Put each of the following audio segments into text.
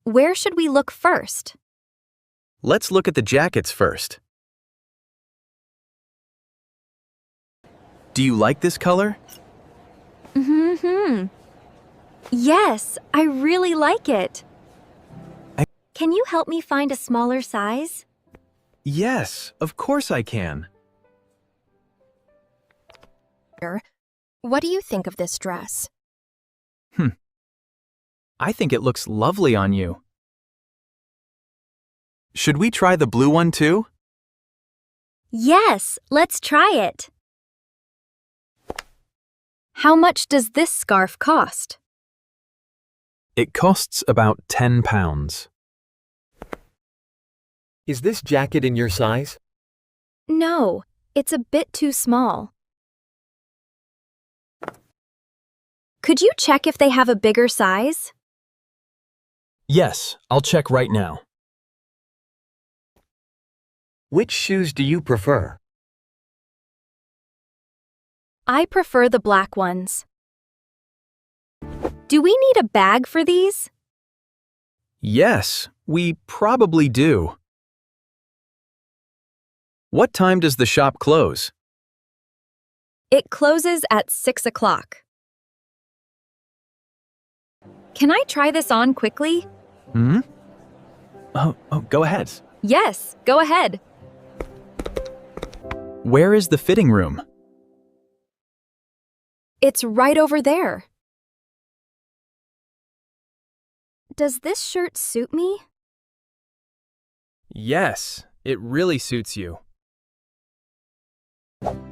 Where should we look first? Let's look at the jackets first. Do you like this color? Yes, I really like it. Can you help me find a smaller size? Yes, of course I can. What do you think of this dress? I think it looks lovely on you. Should we try the blue one too? Yes, let's try it. How much does this scarf cost? It costs about £10. Is this jacket in your size? No, it's a bit too small. Could you check if they have a bigger size? Yes, I'll check right now. Which shoes do you prefer? I prefer the black ones. Do we need a bag for these? Yes, we probably do. What time does the shop close? It closes at 6 o'clock. Can I try this on quickly? Oh, go ahead. Yes, go ahead. Where is the fitting room? It's right over there. Does this shirt suit me? Yes, it really suits you.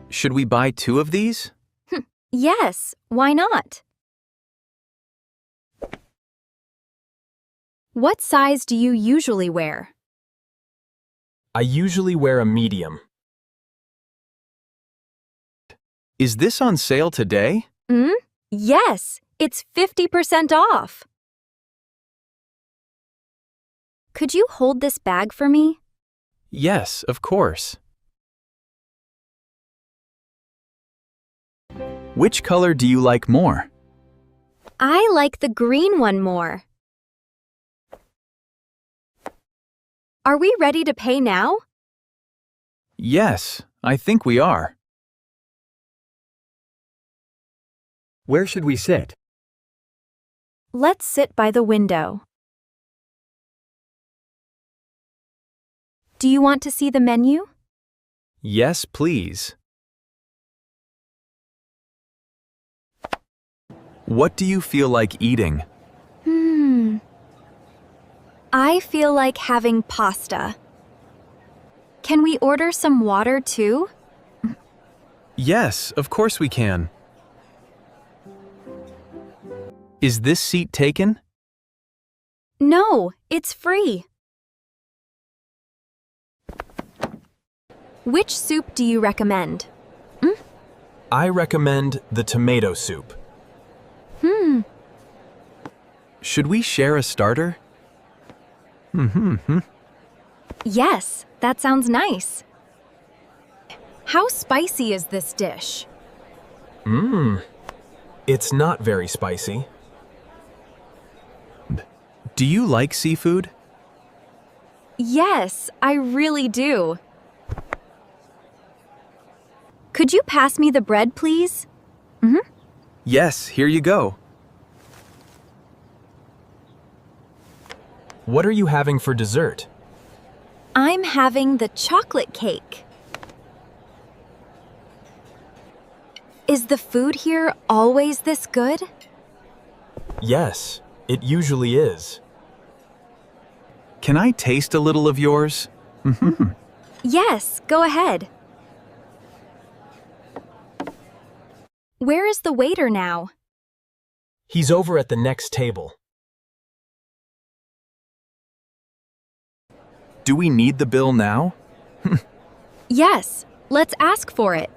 Should we buy 2 of these? Yes, why not? What size do you usually wear? I usually wear a medium. Is this on sale today? Yes, it's 50% off. Could you hold this bag for me? Yes, of course. Which color do you like more? I like the green one more. Are we ready to pay now? Yes, I think we are. Where should we sit? Let's sit by the window. Do you want to see the menu? Yes, please. What do you feel like eating? I feel like having pasta. Can we order some water too? Yes, of course we can. Is this seat taken? No, it's free. Which soup do you recommend? I recommend the tomato soup. Should we share a starter? Yes, that sounds nice. How spicy is this dish? It's not very spicy. Do you like seafood? Yes, I really do. Could you pass me the bread, please? Yes, here you go. What are you having for dessert? I'm having the chocolate cake. Is the food here always this good? Yes, it usually is. Can I taste a little of yours? Yes, go ahead. Where is the waiter now? He's over at the next table. Do we need the bill now? Yes, let's ask for it.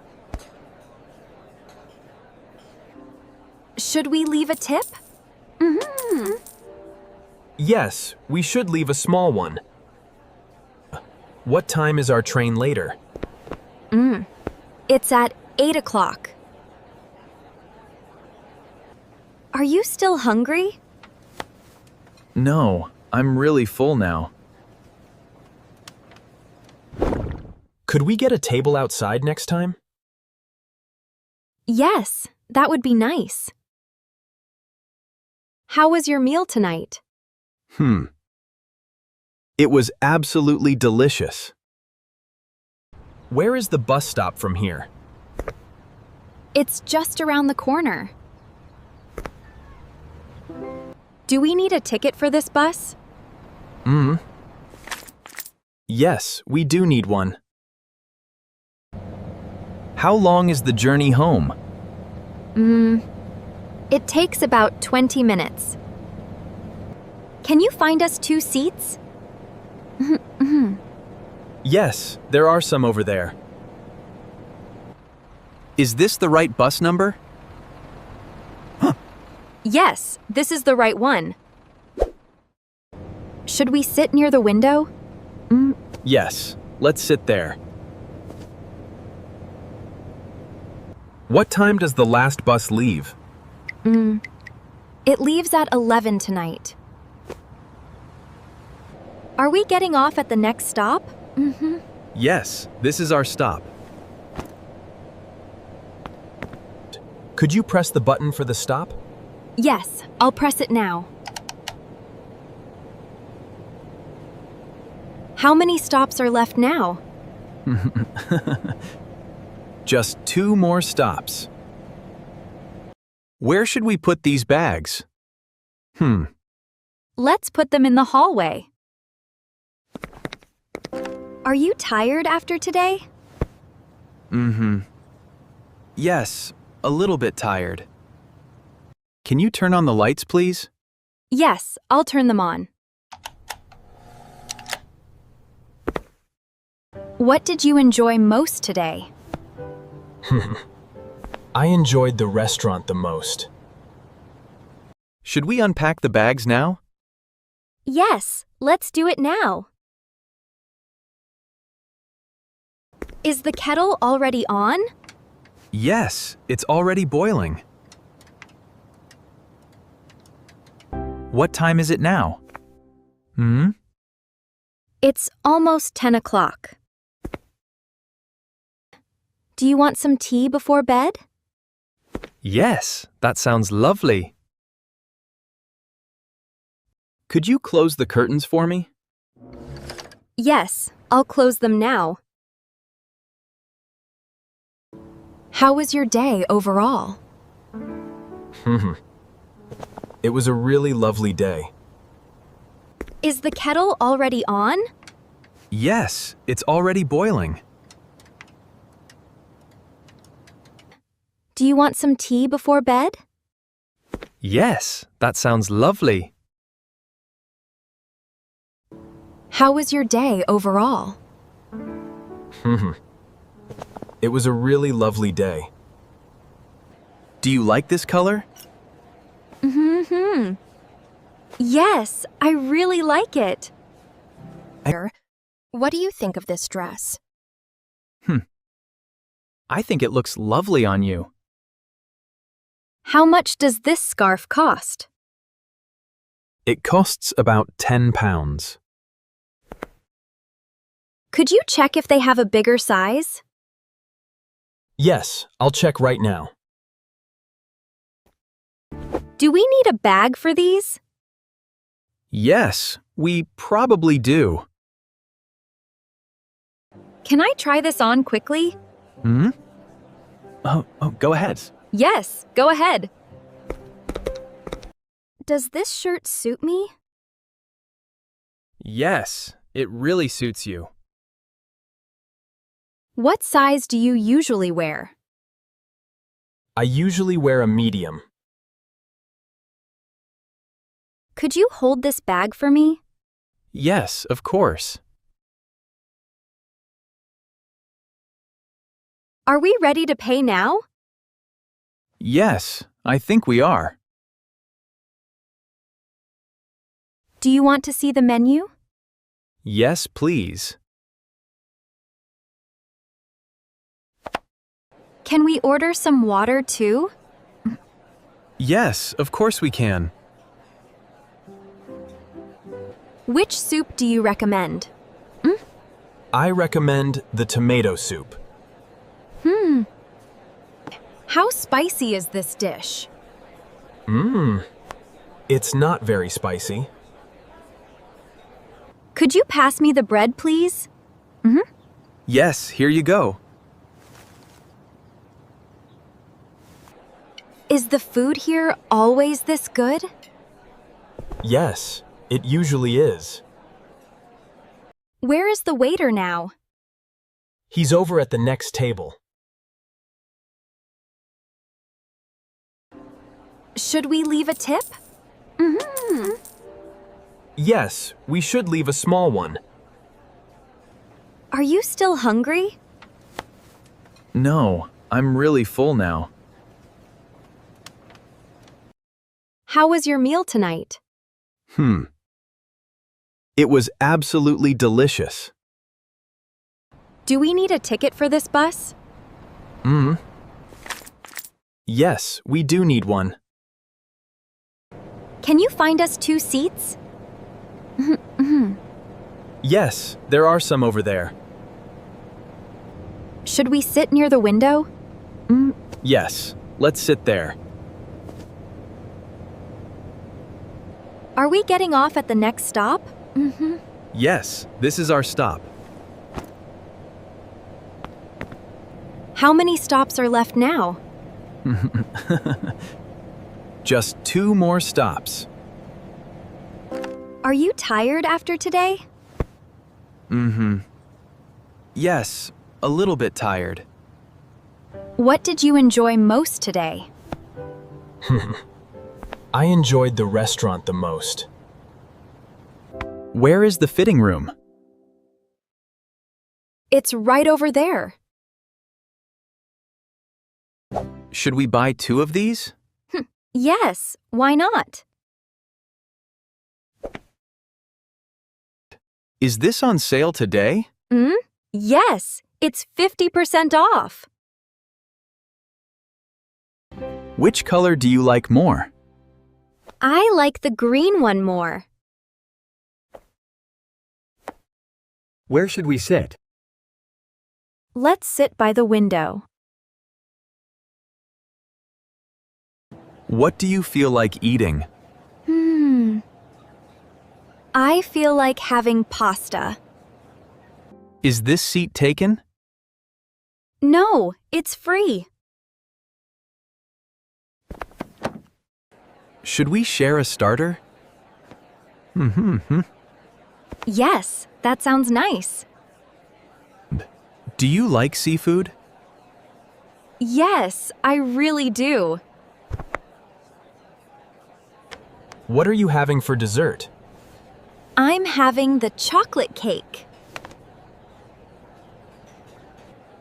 Should we leave a tip? Yes, we should leave a small one. What time is our train later? It's at 8 o'clock. Are you still hungry? No, I'm really full now. Could we get a table outside next time? Yes, that would be nice. How was your meal tonight? It was absolutely delicious. Where is the bus stop from here? It's just around the corner. Do we need a ticket for this bus? Yes, we do need one. How long is the journey home? It takes about 20 minutes. Can you find us 2 seats? Yes, there are some over there. Is this the right bus number? Yes, this is the right one. Should we sit near the window? Yes, let's sit there. What time does the last bus leave? It leaves at 11 tonight. Are we getting off at the next stop? Yes, this is our stop. Could you press the button for the stop? Yes, I'll press it now. How many stops are left now? Just 2 more stops. Where should we put these bags? Let's put them in the hallway. Are you tired after today? Yes, a little bit tired. Can you turn on the lights, please? Yes, I'll turn them on. What did you enjoy most today? I enjoyed the restaurant the most. Should we unpack the bags now? Yes, let's do it now. Is the kettle already on? Yes, it's already boiling. What time is it now? It's almost 10 o'clock. Do you want some tea before bed? Yes, that sounds lovely. Could you close the curtains for me? Yes, I'll close them now. How was your day overall? It was a really lovely day. Is the kettle already on? Yes, it's already boiling. Do you want some tea before bed? Yes, that sounds lovely. How was your day overall? It was a really lovely day. Do you like this color? Yes, I really like it. What do you think of this dress? I think it looks lovely on you. How much does this scarf cost? It costs about £10. Could you check if they have a bigger size? Yes, I'll check right now. Do we need a bag for these? Yes, we probably do. Can I try this on quickly? Oh, go ahead. Yes, go ahead. Does this shirt suit me? Yes, it really suits you. What size do you usually wear? I usually wear a medium. Could you hold this bag for me? Yes, of course. Are we ready to pay now? Yes, I think we are. Do you want to see the menu? Yes, please. Can we order some water too? Yes, of course we can. Which soup do you recommend? I recommend the tomato soup. How spicy is this dish? It's not very spicy. Could you pass me the bread, please? Yes, here you go. Is the food here always this good? Yes, it usually is. Where is the waiter now? He's over at the next table. Should we leave a tip? Yes, we should leave a small one. Are you still hungry? No, I'm really full now. How was your meal tonight? It was absolutely delicious. Do we need a ticket for this bus? Yes, we do need one. Can you find us 2 seats? Yes, there are some over there. Should we sit near the window? Yes, let's sit there. Are we getting off at the next stop? Yes, this is our stop. How many stops are left now? Just 2 more stops. Are you tired after today? Yes, a little bit tired. What did you enjoy most today? I enjoyed the restaurant the most. Where is the fitting room? It's right over there. Should we buy 2 of these? Yes, why not? Is this on sale today? Yes, it's 50% off. Which color do you like more? I like the green one more. Where should we sit? Let's sit by the window. What do you feel like eating? I feel like having pasta. Is this seat taken? No, it's free. Should we share a starter? Yes, that sounds nice. Do you like seafood? Yes, I really do. What are you having for dessert? I'm having the chocolate cake.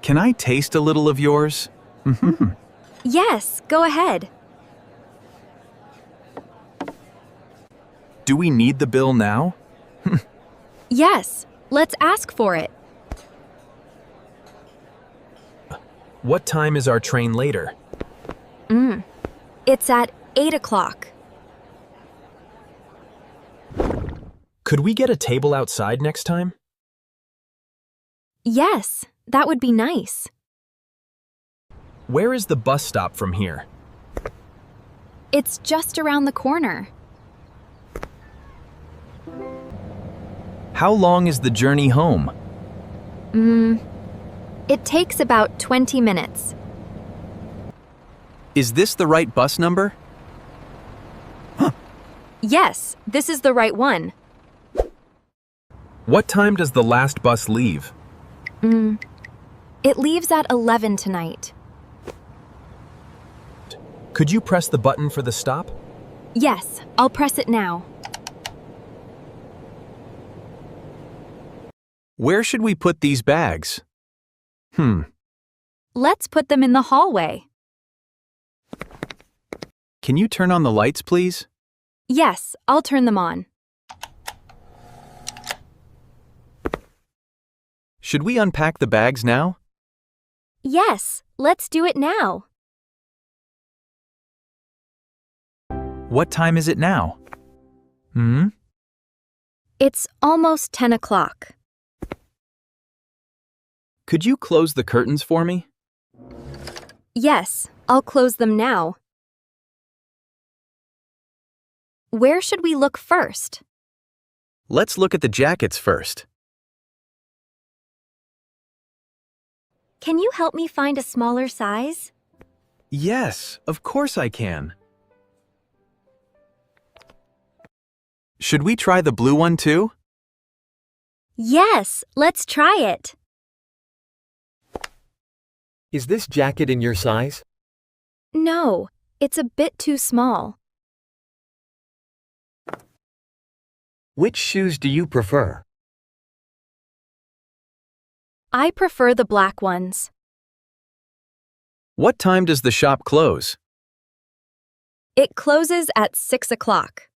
Can I taste a little of yours? Yes, go ahead. Do we need the bill now? Yes, let's ask for it. What time is our train later? It's at 8 o'clock. Could we get a table outside next time? Yes, that would be nice. Where is the bus stop from here? It's just around the corner. How long is the journey home? It takes about 20 minutes. Is this the right bus number? Yes, this is the right one. What time does the last bus leave? It leaves at 11 tonight. Could you press the button for the stop? Yes, I'll press it now. Where should we put these bags? Let's put them in the hallway. Can you turn on the lights, please? Yes, I'll turn them on. Should we unpack the bags now? Yes, let's do it now. What time is it now? It's almost 10 o'clock. Could you close the curtains for me? Yes, I'll close them now. Where should we look first? Let's look at the jackets first. Can you help me find a smaller size? Yes, of course I can. Should we try the blue one too? Yes, let's try it. Is this jacket in your size? No, it's a bit too small. Which shoes do you prefer? I prefer the black ones. What time does the shop close? It closes at 6 o'clock.